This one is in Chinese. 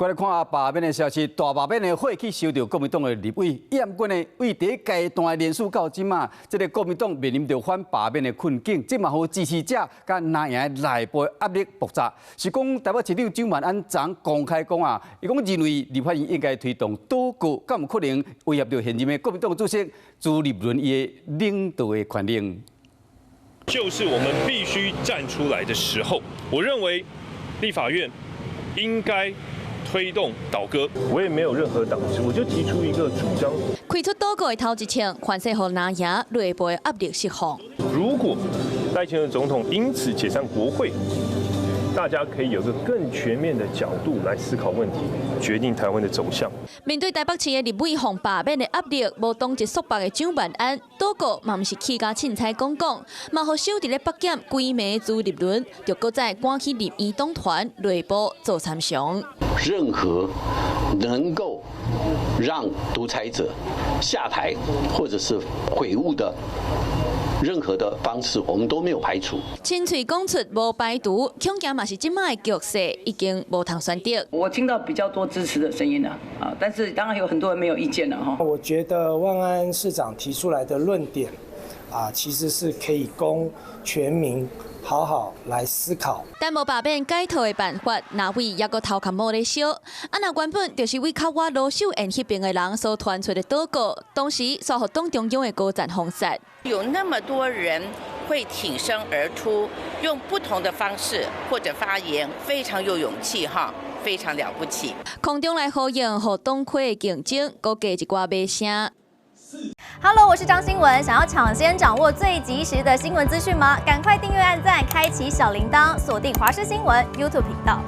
过来看罢免的消息，大罢免的会去收到国民党的立委验军的，为第一阶段的连署到今嘛，这个国民党面临着反罢免的困境，即嘛互支持者甲蓝营的内部压力爆炸。是讲台北市长蒋万安昨公开讲啊，伊讲认为立法院应该推动多个，敢有可能威胁到现任的国民党主席朱立伦伊的领导的权力。就是我们必须站出来的时候，我认为立法院应该推动倒戈。我也没有任何党职，我就提出一个主张。开出倒戈的头一枪，反射让蓝营内部的压力释放。如果赖清德总统因此解散国会，大家可以有个更全面的角度来思考问题，决定台湾的走向。面对台北市的立委防罢免的压力，无当一束缚的蒋万安，倒戈嘛毋是起家凊彩讲，嘛互守伫咧北检规暝朱立伦，就搁再赶去立院党团内部做参详。任何能够让独裁者下台或者是悔悟的任何的方式，我们都没有排除。亲嘴讲出无排除，恐惊嘛是即摆的局势已经无通选择。我听到比较多支持的声音了啊，但是当然有很多人没有意见了哈。我觉得万安市长提出来的论点其实是可以供全民好好来思考。但无罢免解套的办法，哪位也搁头壳摸咧烧。那原本就是为靠我罗秀燕迄边的人所传出的倒戈，当时煞互党中央的高层封杀。有那么多人会挺身而出，用不同的方式或者发言，非常有勇气哈，非常了不起。空中来呼应，互党魁的竞争，搁加一寡骂声。Hello， 我是张新文。想要抢先掌握最及时的新闻资讯吗？赶快订阅、按赞、开启小铃铛，锁定华视新闻 YouTube 频道。